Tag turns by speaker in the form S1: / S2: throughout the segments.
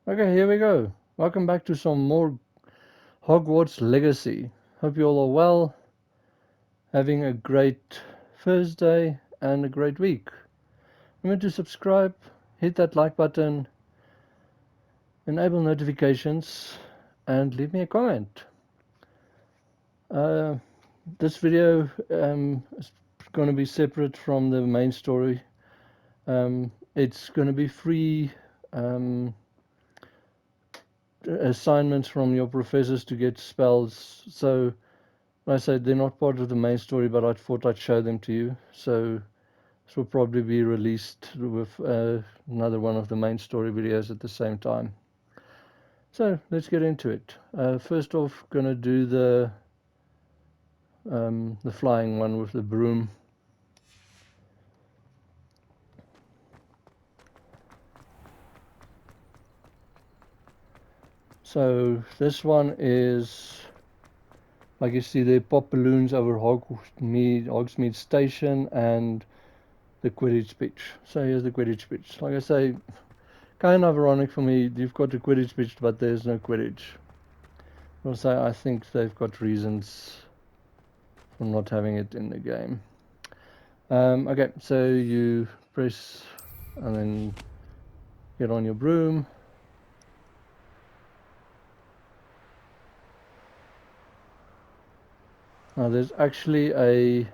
S1: Okay, here we go. Welcome back to some more Hogwarts Legacy. Hope you all are well, having a great Thursday and a great week. Remember to subscribe, hit that like button, enable notifications, and leave me a comment. This video is going to be separate from the main story. It's going to be free assignments from your professors to get spells. So I said they're not part of the main story, but I thought I'd show them to you. So this will probably be released with another one of the main story videos at the same time. So let's get into it. First off, gonna do the flying one with the broom. So this one is, like you see, they pop balloons over Hogsmeade Station and the Quidditch pitch. So here's the Quidditch pitch. Like I say, kind of ironic for me. You've got the Quidditch pitch, but there's no Quidditch. Also, I think they've got reasons for not having it in the game. Okay, so you press and then get on your broom. Now there's actually a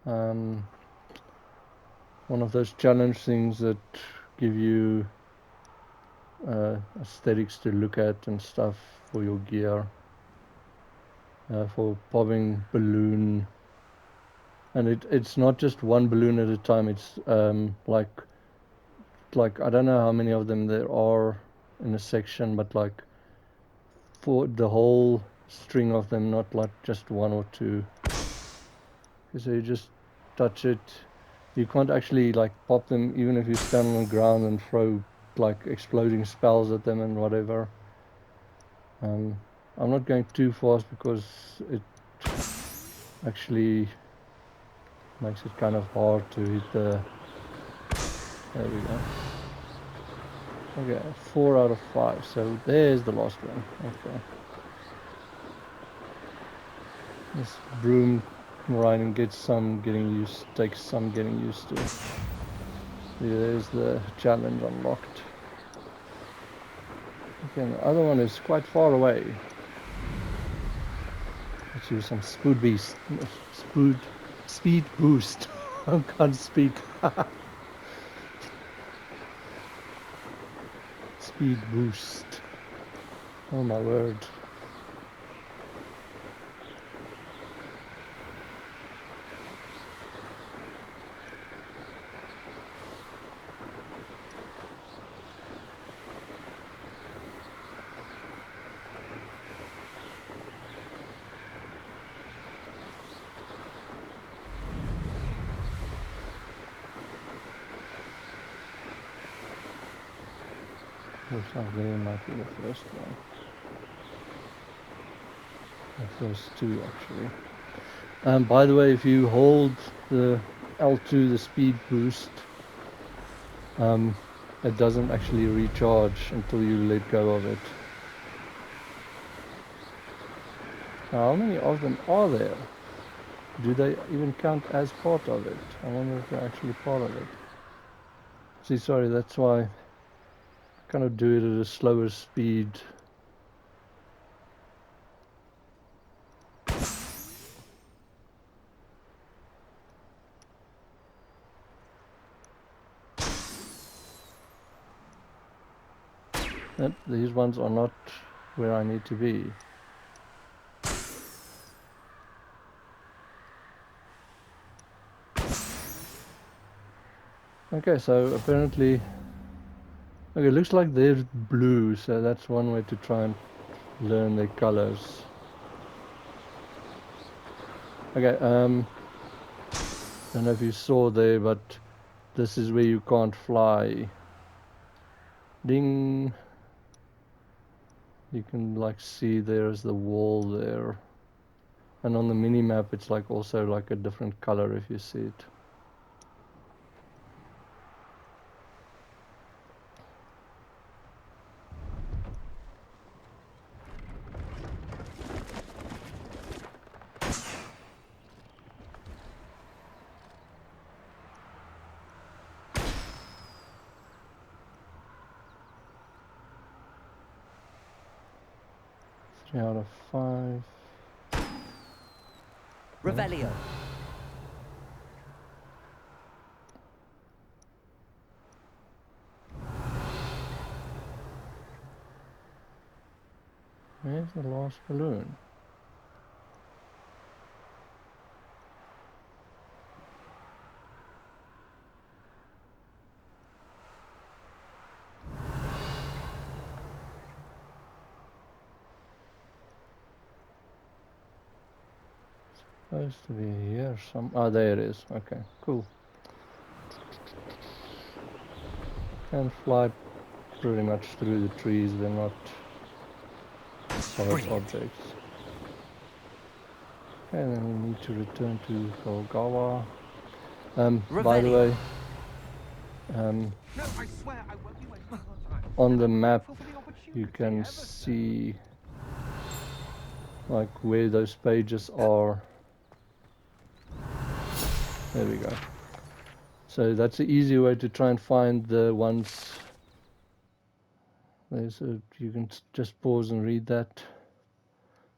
S1: one of those challenge things that give you aesthetics to look at and stuff for your gear, for popping balloon, and it's not just one balloon at a time. It's like I don't know how many of them there are in a section, but like for the whole string of them, not like just one or two. So you just touch it. You can't actually like pop them even if you stand on the ground and throw like exploding spells at them and whatever. I'm not going too fast because it actually makes it kind of hard to hit the... There we go. Okay, 4 out of 5. So there's the last one. Okay. This broom riding takes some getting used to. There's the challenge unlocked. Okay, the other one is quite far away. Let's use some speed boost. I can't speak. Speed boost. Oh my word. Looks like there might be the first one. The first two actually. By the way, if you hold the L2, the speed boost, it doesn't actually recharge until you let go of it. Now, how many of them are there? Do they even count as part of it? I wonder if they're actually part of it. See, sorry, that's why I kind of do it at a slower speed. Yep, these ones are not where I need to be. Okay, so apparently, okay, it looks like they're blue, so that's one way to try and learn their colors. Okay, don't know if you saw there, but this is where you can't fly. Ding! You can like see there's the wall there. And on the mini map it's like also like a different color if you see it. 3 out of 5.
S2: Revelio.
S1: Where's the last balloon? Supposed to be here some. Ah, there it is. Okay, cool. Can fly pretty much through the trees. They're not solid objects. Okay, then we need to return to Kogawa. By the way,
S3: No, I swear I won't be wasting more time.
S1: on the map
S3: For the
S1: you
S3: opportunity,
S1: can
S3: ever so.
S1: see like where those pages are. There we go. So that's an easy way to try and find the ones. There's a, you can just pause and read that.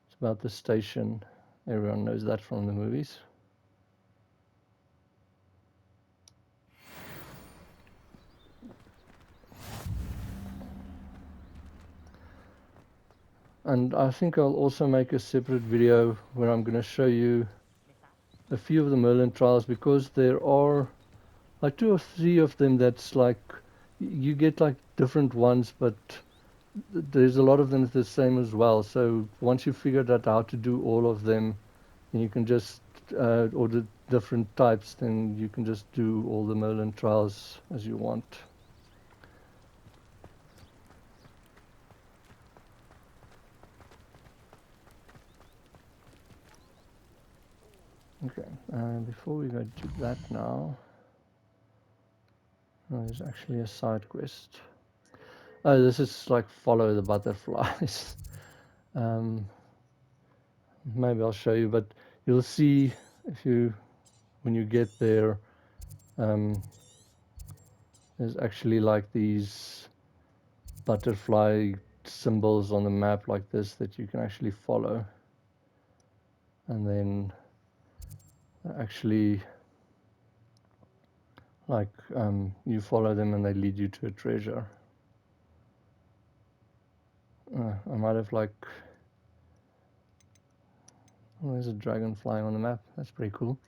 S1: It's about the station. Everyone knows that from the movies. And I think I'll also make a separate video where I'm going to show you a few of the Merlin trials, because there are like 2 or 3 of them that's like you get like different ones, but there's a lot of them the same as well. So once you figured out how to do all of them, then you can just or the different types, then you can just do all the Merlin trials as you want. Okay, before we go to that now, there's actually a side quest. Oh, this is like follow the butterflies. Maybe I'll show you, but you'll see if you, when you get there, there's actually like these butterfly symbols on the map like this that you can actually follow, and then actually like you follow them and they lead you to a treasure. I might have like, oh, there's a dragon flying on the map. That's pretty cool.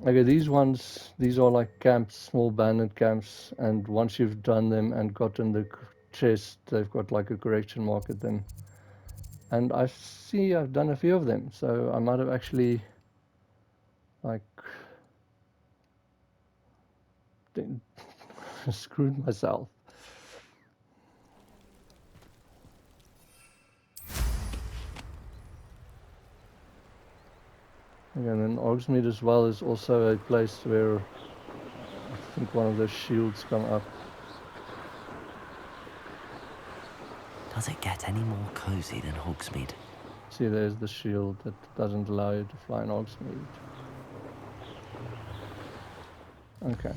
S1: Okay, these ones, these are like camps, small bandit camps, and once you've done them and gotten the chest, they've got like a correction mark at them. And I see I've done a few of them, so I might have actually like screwed myself. Okay, and then Hogsmeade as well is also a place where I think one of the shields come up.
S2: Does it get any more cozy than Hogsmeade?
S1: See, there's the shield that doesn't allow you to fly in Hogsmeade. Okay,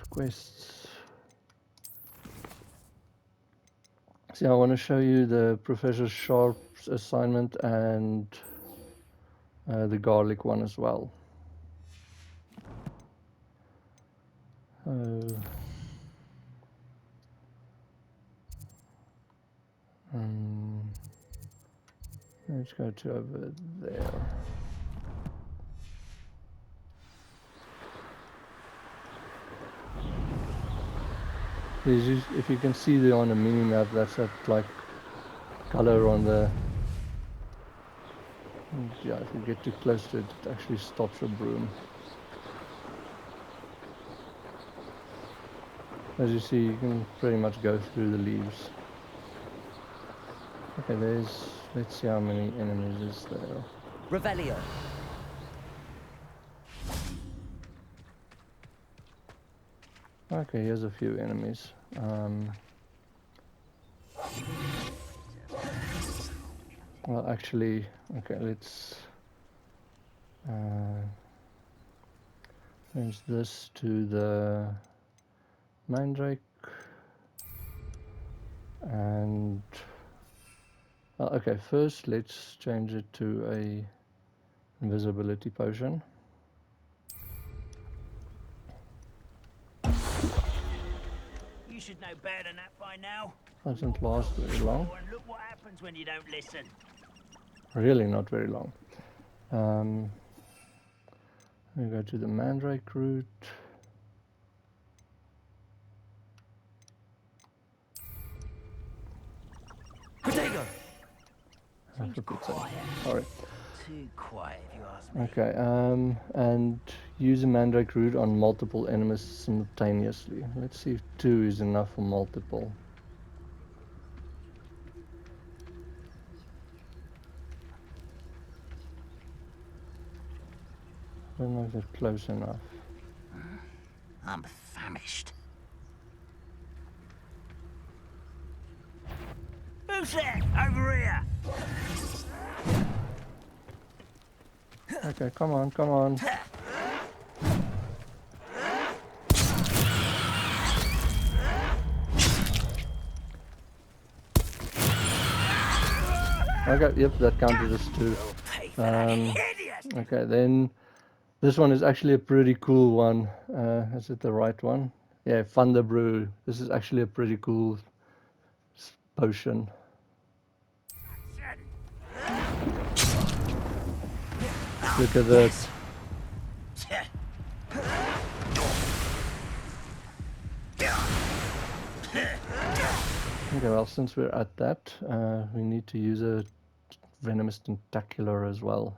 S1: quests. See, I want to show you the Professor Sharp's assignment and the Garlick one as well. Let's go to over there. If you can see there on the mini map, that's that like color on the. Yeah, if you get too close to it, it actually stops a broom. As you see, you can pretty much go through the leaves. Okay, let's see how many enemies is there.
S2: Revelio.
S1: Okay, here's a few enemies. Well, actually, okay, let's change this to the Mandrake, and Okay, first let's change it to a invisibility potion.
S4: You should know better than that by now.
S1: Doesn't last very long.
S4: And look what happens when you don't listen.
S1: Really not very long. We go to the mandrake root.
S2: Potato!
S1: Sorry.
S4: Too quiet, if you ask me.
S1: Okay, and use a mandrake root on multiple enemies simultaneously. Let's see if 2 is enough for multiple. I don't know if that's close enough.
S4: I'm famished. Who's there? Over here!
S1: Okay, come on, come on. Okay, yep, that counted as 2. Okay, then this one is actually a pretty cool one. Is it the right one? Yeah, Thunder Brew. This is actually a pretty cool potion. Look at that. Okay, well, since we're at that, we need to use a venomous tentacular as well.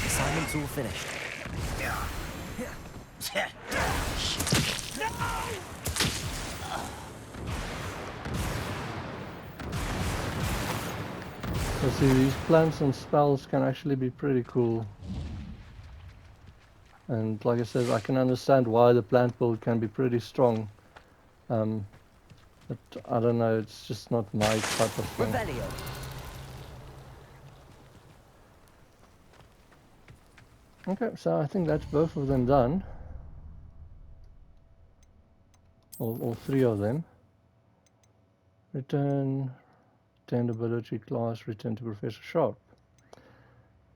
S2: Assignment's all finished.
S1: So see, these plants and spells can actually be pretty cool. And like I said, I can understand why the plant build can be pretty strong. But I don't know, it's just not my type of thing.
S2: Revelio.
S1: Okay, so I think that's both of them done. All 3 of them. Return ability class, return to Professor Sharp.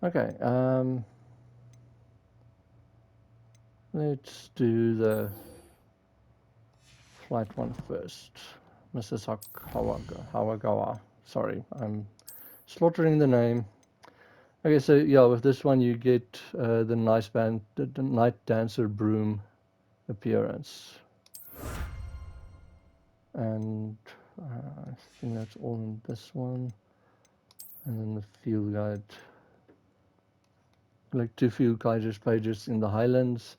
S1: Okay, let's do the flight one first. Mrs. Hawagawa. Sorry, I'm slaughtering the name. Okay, so yeah, with this one you get the Night Dancer Broom appearance. And I think that's all in this one. And then the field guide. Like 2 field guide pages in the Highlands,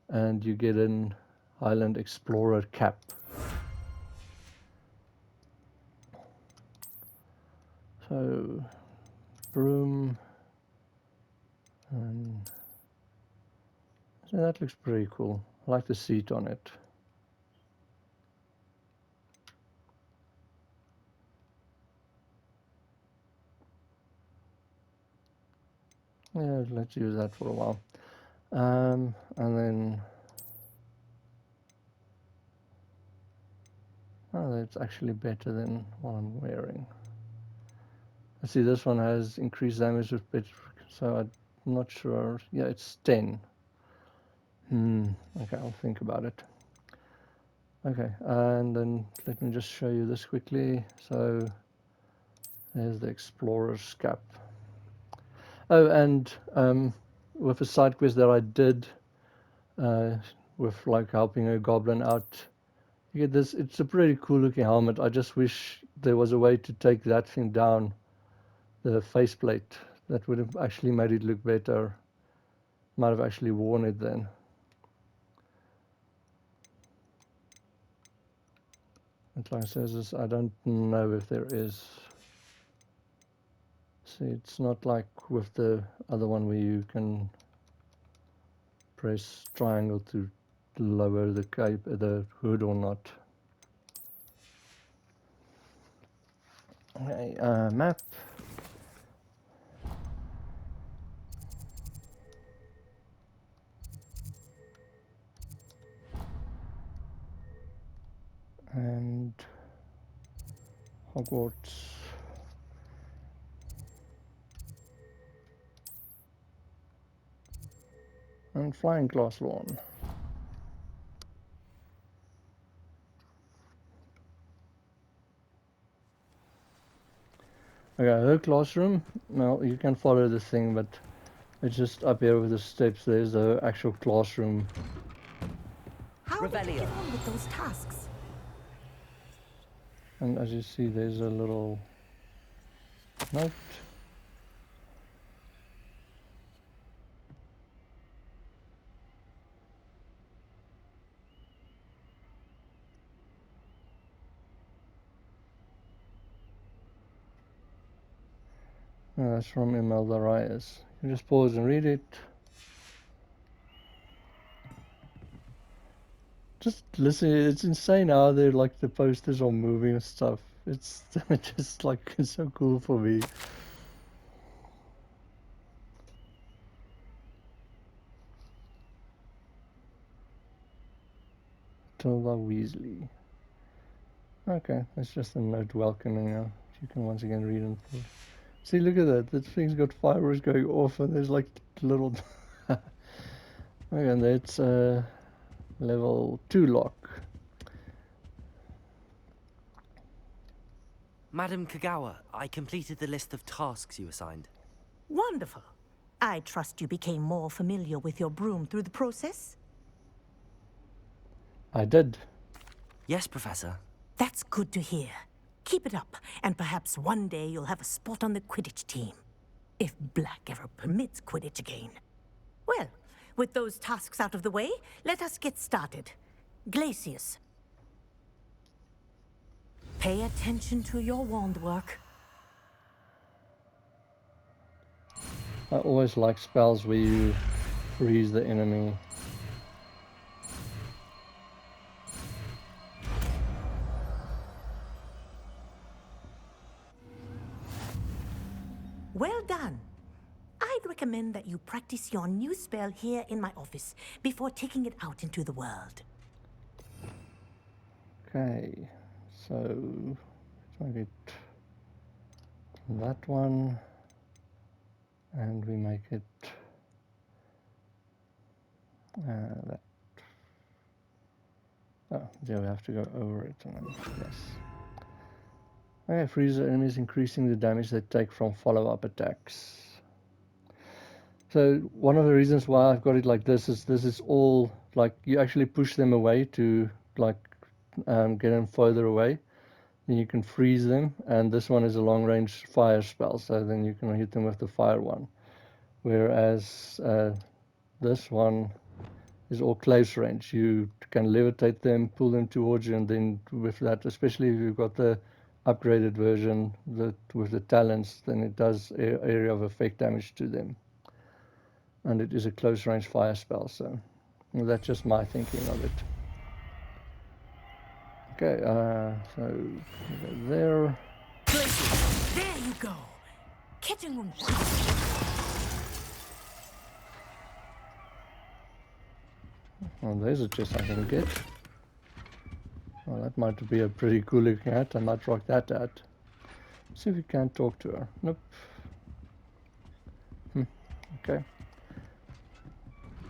S1: and you get an Highland Explorer cap. So, broom, and so that looks pretty cool. I like the seat on it. Yeah, let's use that for a while. And then, oh, that's actually better than what I'm wearing. I see this one has increased damage with pitch, so I'm not sure. Yeah, it's 10. Okay, I'll think about it. Okay, and then let me just show you this quickly. So there's the Explorer's cap. Oh, and with a side quest that I did with like helping a goblin out, you get this. It's a pretty cool looking helmet. I just wish there was a way to take that thing down, the faceplate. That would have actually made it look better. Might have actually worn it then. And like I says, I don't know if there is. See, it's not like with the other one where you can press triangle to lower the cape, the hood or not. Okay, map. Hogwarts. And flying glass lawn. Okay, her classroom. Now you can follow this thing, but it's just up here with the steps. There's the actual classroom.
S5: How did you get on with those tasks?
S1: And as you see, there's a little note. That's from Imelda Reyes. You just pause and read it. Just listen. It's insane how they're like the posters are moving and stuff. It's just like it's so cool for me. Tilda Weasley. Okay, that's just a note welcoming now. You can once again read and pause. See, look at that. That thing's got fireworks going off, and there's like little. Okay, and that's level 2 lock.
S2: Madam Kogawa, I completed the list of tasks you assigned.
S5: Wonderful. I trust you became more familiar with your broom through the process?
S1: I did.
S2: Yes, Professor.
S5: That's good to hear. Keep it up, and perhaps one day you'll have a spot on the Quidditch team. If Black ever permits Quidditch again. Well, with those tasks out of the way, let us get started. Glacius. Pay attention to your wand work.
S1: I always like spells where you freeze the enemy.
S5: Well done. I'd recommend that you practice your new spell here in my office before taking it out into the world.
S1: Okay, so target that one, and we make it that. Oh, there we have to go over it. And then, yes. Okay, freeze the enemies, increasing the damage they take from follow-up attacks. So one of the reasons why I've got it like this is all like you actually push them away to like get them further away. Then you can freeze them, and this one is a long-range fire spell, so then you can hit them with the fire one. Whereas this one is all close range. You can levitate them, pull them towards you, and then with that, especially if you've got the upgraded version with the talents, then it does area of effect damage to them. And it is a close range fire spell, so that's just my thinking of it. Okay, so go there.
S5: There you go. Kitchen room.
S1: Oh, there's a chest I can get. Well, that might be a pretty cool looking hat. I might rock that out. See if we can talk to her. Nope. Okay.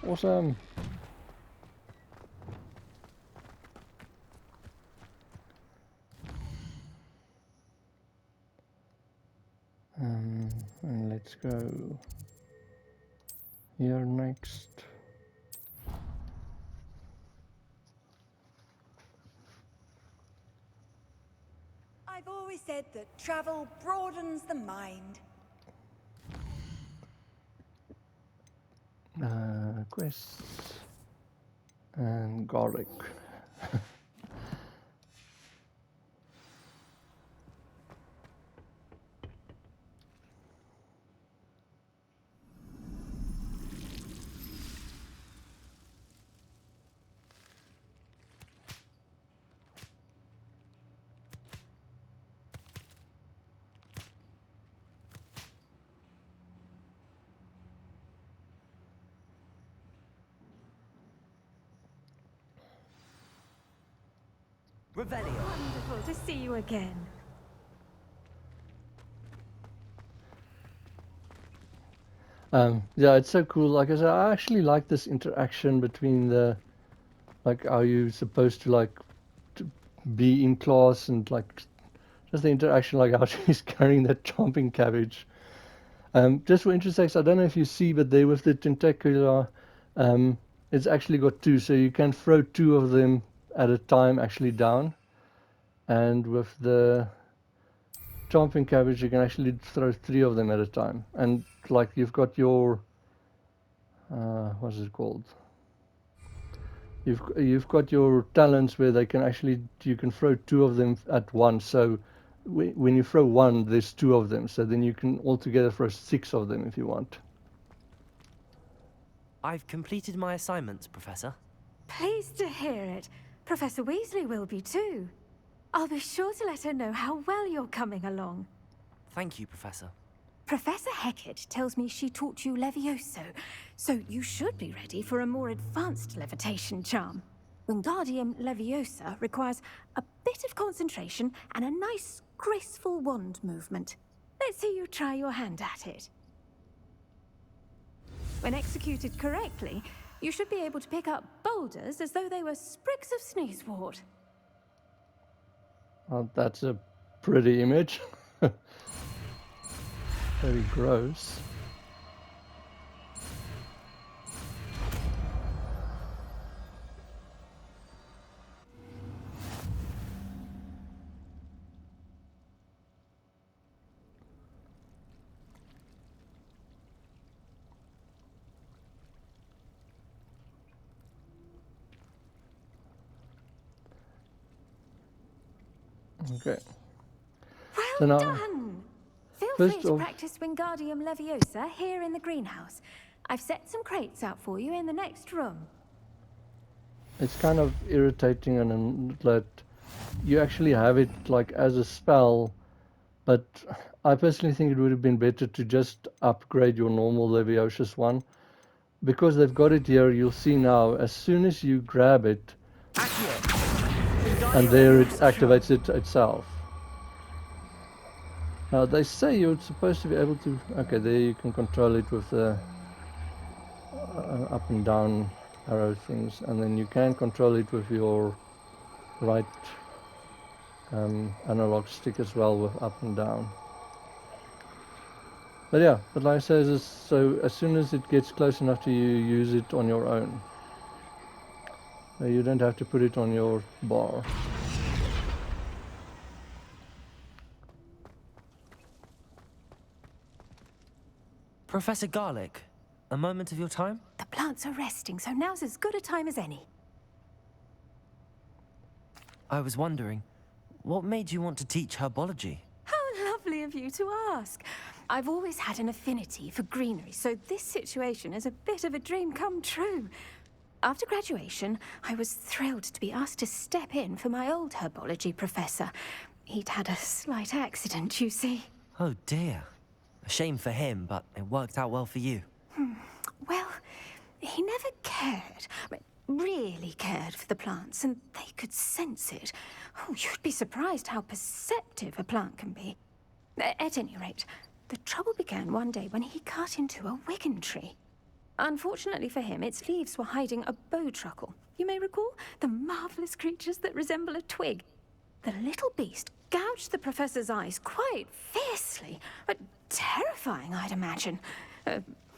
S1: Awesome. And let's go here next.
S6: I've always said that travel broadens the mind.
S1: Quests and garlic.
S2: Revelio.
S7: Wonderful to see you again.
S1: Yeah, it's so cool. Like I said, I actually like this interaction between the, like, how you supposed to like to be in class and like just the interaction, like how she's carrying that chomping cabbage. Just for interest sakes, I don't know if you see, but there with the tentacular, it's actually got two, so you can throw two of them at a time actually down. And with the chomping cabbage, you can actually throw three of them at a time. And like you've got your, what's it called? You've got your talents where they can actually you can throw two of them at once. So when you throw one, there's two of them. So then you can altogether throw six of them if you want.
S2: I've completed my assignments, Professor.
S7: Pleased to hear it. Professor Weasley will be too. I'll be sure to let her know how well you're coming along.
S2: Thank you, Professor.
S7: Professor Hecat tells me she taught you Levioso, so you should be ready for a more advanced levitation charm. Wingardium Leviosa requires a bit of concentration and a nice, graceful wand movement. Let's see you try your hand at it. When executed correctly, you should be able to pick up boulders as though they were sprigs of sneezewort.
S1: Well, that's a pretty image. Very gross. Okay.
S7: Well
S1: So now,
S7: done! Feel
S1: first
S7: free to
S1: off-
S7: practice Wingardium Leviosa here in the greenhouse. I've set some crates out for you in the next room.
S1: It's kind of irritating and that you actually have it like as a spell, but I personally think it would have been better to just upgrade your normal Leviosus one. Because they've got it here, you'll see now, as soon as you grab it, and there it activates it itself. Now they say you're supposed to be able to, okay, there you can control it with the up and down arrow things, and then you can control it with your right analog stick as well with up and down. But yeah, but like I say, so as soon as it gets close enough to you, use it on your own. You don't have to put it on your bar.
S2: Professor Garlick, a moment of your time?
S7: The plants are resting, so now's as good a time as any.
S2: I was wondering, what made you want to teach herbology?
S7: How lovely of you to ask. I've always had an affinity for greenery, so this situation is a bit of a dream come true. After graduation, I was thrilled to be asked to step in for my old herbology professor. He'd had a slight accident, you see.
S2: Oh dear. A shame for him, but it worked out well for you.
S7: Well, he never cared, really cared for the plants, and they could sense it. Oh, you'd be surprised how perceptive a plant can be. At any rate, the trouble began one day when he cut into a Wigan tree. Unfortunately for him, its leaves were hiding a bowtruckle. You may recall the marvelous creatures that resemble a twig. The little beast gouged the professor's eyes quite fiercely, but terrifying, I'd imagine.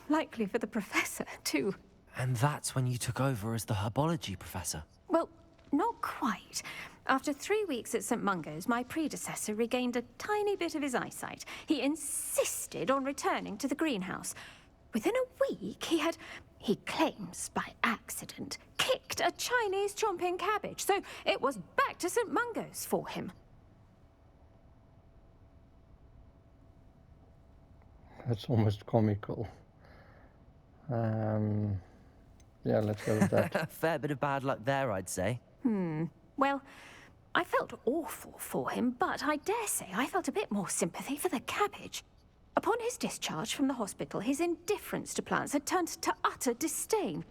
S7: Likely for the professor, too.
S2: And that's when you took over as the herbology professor?
S7: Well, not quite. After 3 weeks at St. Mungo's, my predecessor regained a tiny bit of his eyesight. He insisted on returning to the greenhouse. Within a week, he claims by accident, kicked a Chinese chomping cabbage, so it was back to St. Mungo's for him.
S1: That's almost comical. Yeah, let's go with that.
S2: A fair bit of bad luck there, I'd say.
S7: Well, I felt awful for him, but I dare say I felt a bit more sympathy for the cabbage. Upon his discharge from the hospital, his indifference to plants had turned to utter disdain.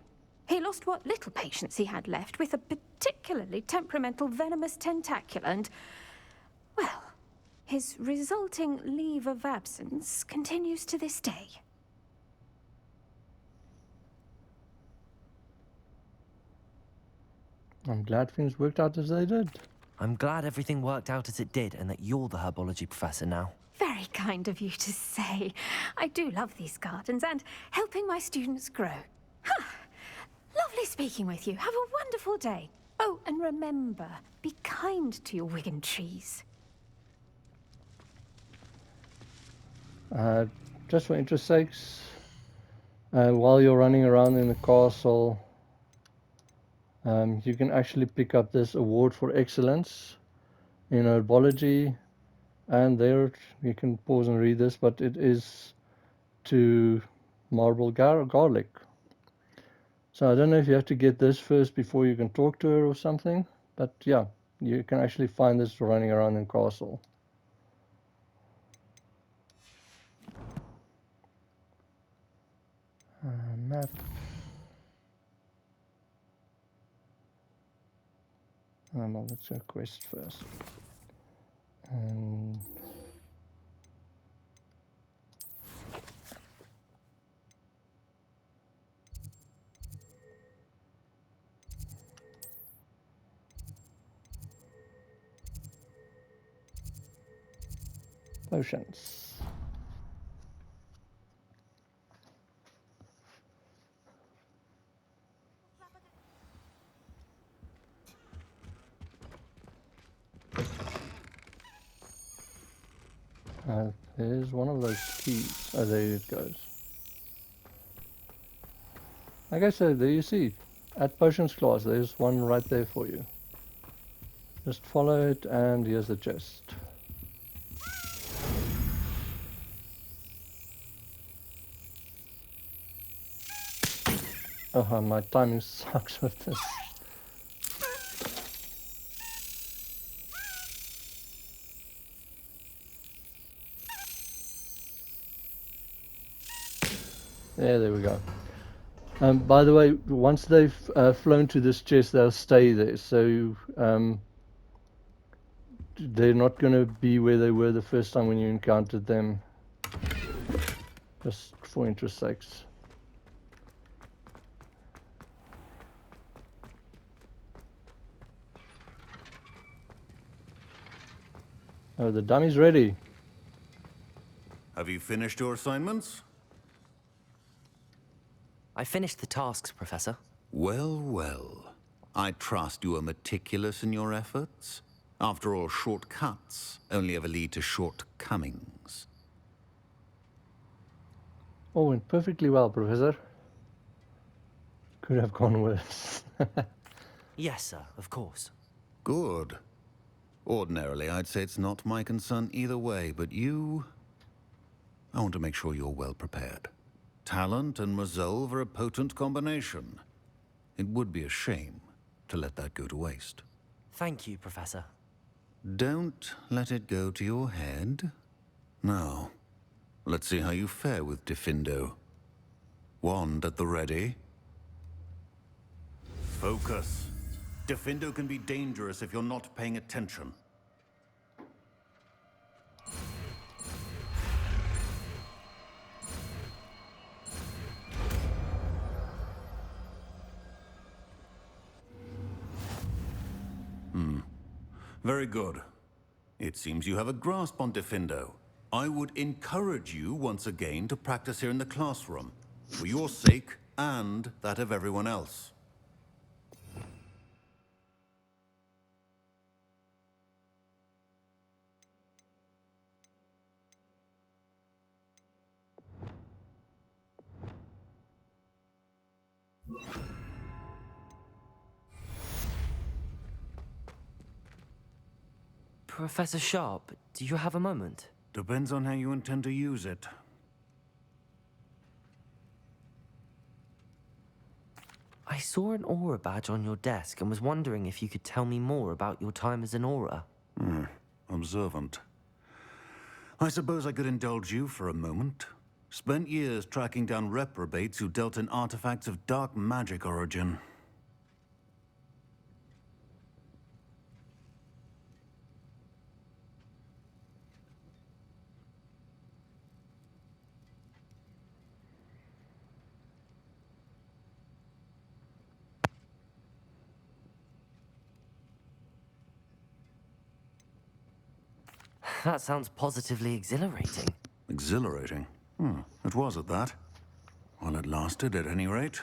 S7: He lost what little patience he had left with a particularly temperamental venomous tentacula and, well, his resulting leave of absence continues to this day.
S1: I'm glad things worked out as they did.
S2: I'm glad everything worked out as it did and that you're the herbology professor now.
S7: Very kind of you to say. I do love these gardens and helping my students grow. Huh. Lovely speaking with you. Have a wonderful day. Oh, and remember, be kind to your Wigan trees.
S1: Just for interest sakes, while you're running around in the castle, you can actually pick up this award for excellence in herbology, and there you can pause and read this, but it is to Marble Garlick. So I don't know if you have to get this first before you can talk to her or something, but yeah, you can actually find this running around in castle. Map. Well, let's do a quest first. And potions. There's one of those keys. Oh, there it goes. Like I said, there you see. At potions class, there's one right there for you. Just follow it, and here's the chest. Oh, my timing sucks with this. There we go. By the way, once they've flown to this chest, they'll stay there. So they're not going to be where they were the first time when you encountered them. Just for interest sakes. Oh, the dummy's ready.
S8: Have you finished your assignments?
S2: I finished the tasks, Professor.
S8: Well, well. I trust you are meticulous in your efforts. After all, shortcuts only ever lead to shortcomings.
S1: Oh, went perfectly well, Professor. Could have gone worse.
S2: Yes, sir, of course.
S8: Good. Ordinarily, I'd say it's not my concern either way, but you... I want to make sure you're well prepared. Talent and resolve are a potent combination. It would be a shame to let that go to waste.
S2: Thank you, Professor.
S8: Don't let it go to your head. Now, let's see how you fare with Diffindo. Wand at the ready. Focus. Diffindo can be dangerous if you're not paying attention. Very good. It seems you have a grasp on Diffindo. I would encourage you once again to practice here in the classroom, for your sake and that of everyone else.
S2: Professor Sharp, do you have a moment?
S8: Depends on how you intend to use it.
S2: I saw an aura badge on your desk and was wondering if you could tell me more about your time as an aura.
S8: Observant. I suppose I could indulge you for a moment. Spent years tracking down reprobates who dealt in artifacts of dark magic origin.
S2: That sounds positively exhilarating.
S8: Exhilarating? It was at that. While it lasted, at any rate.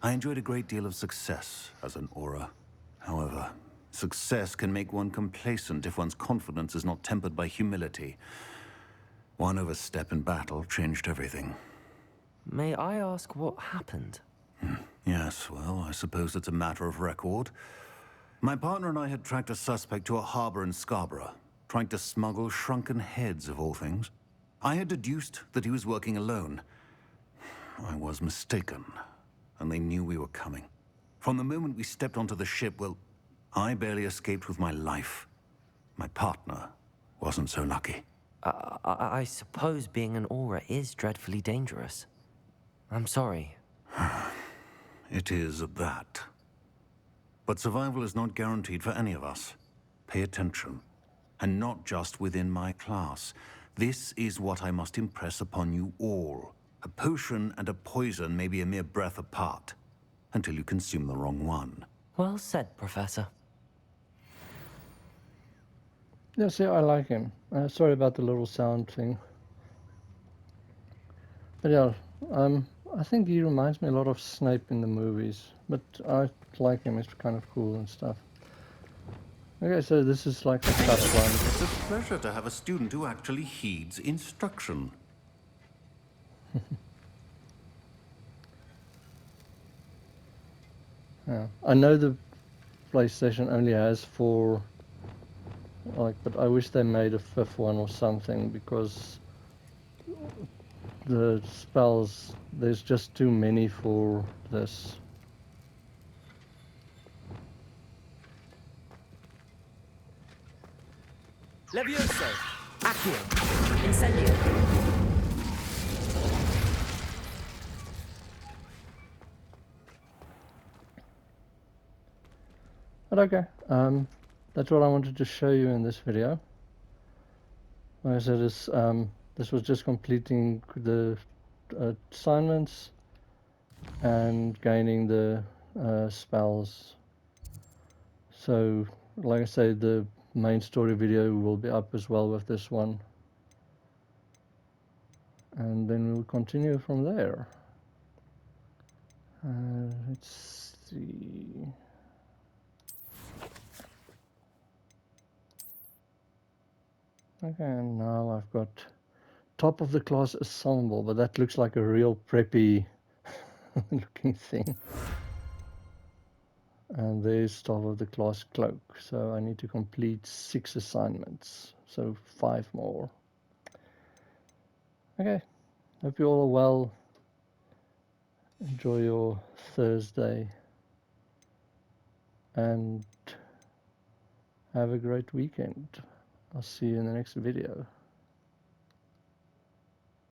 S8: I enjoyed a great deal of success as an aura. However, success can make one complacent if one's confidence is not tempered by humility. One overstep in battle changed everything.
S2: May I ask what happened?
S8: Yes, well, I suppose it's a matter of record. My partner and I had tracked a suspect to a harbor in Scarborough, trying to smuggle shrunken heads of all things. I had deduced that he was working alone. I was mistaken, and they knew we were coming. From the moment we stepped onto the ship, well, I barely escaped with my life. My partner wasn't so lucky.
S2: I suppose being an aura is dreadfully dangerous. I'm sorry.
S8: It is that. But survival is not guaranteed for any of us. Pay attention. And not just within my class. This is what I must impress upon you all. A potion and a poison may be a mere breath apart, until you consume the wrong one.
S2: Well said, Professor.
S1: Yeah, see, I like him. Sorry about the little sound thing. But yeah, I think he reminds me a lot of Snape in the movies. But I like him, he's kind of cool and stuff. Okay, so this is like the tough one.
S8: It's a pleasure to have a student who actually heeds instruction.
S1: Yeah. I know the PlayStation only has 4, but I wish they made a 5th one or something, because the spells, there's just too many for this.
S4: Levioso!
S5: Accio. Incendio.
S1: But okay, that's what I wanted to show you in this video. Like I said, this was just completing the assignments and gaining the spells. So, like I say, the main story video will be up as well with this one. And then we'll continue from there. Let's see. Okay, and now I've got top of the class ensemble, but that looks like a real preppy looking thing. And there's top of the class cloak. So I need to complete 6 assignments. So 5 more. Okay, hope you all are well. Enjoy your Thursday. And have a great weekend. I'll see you in the next video.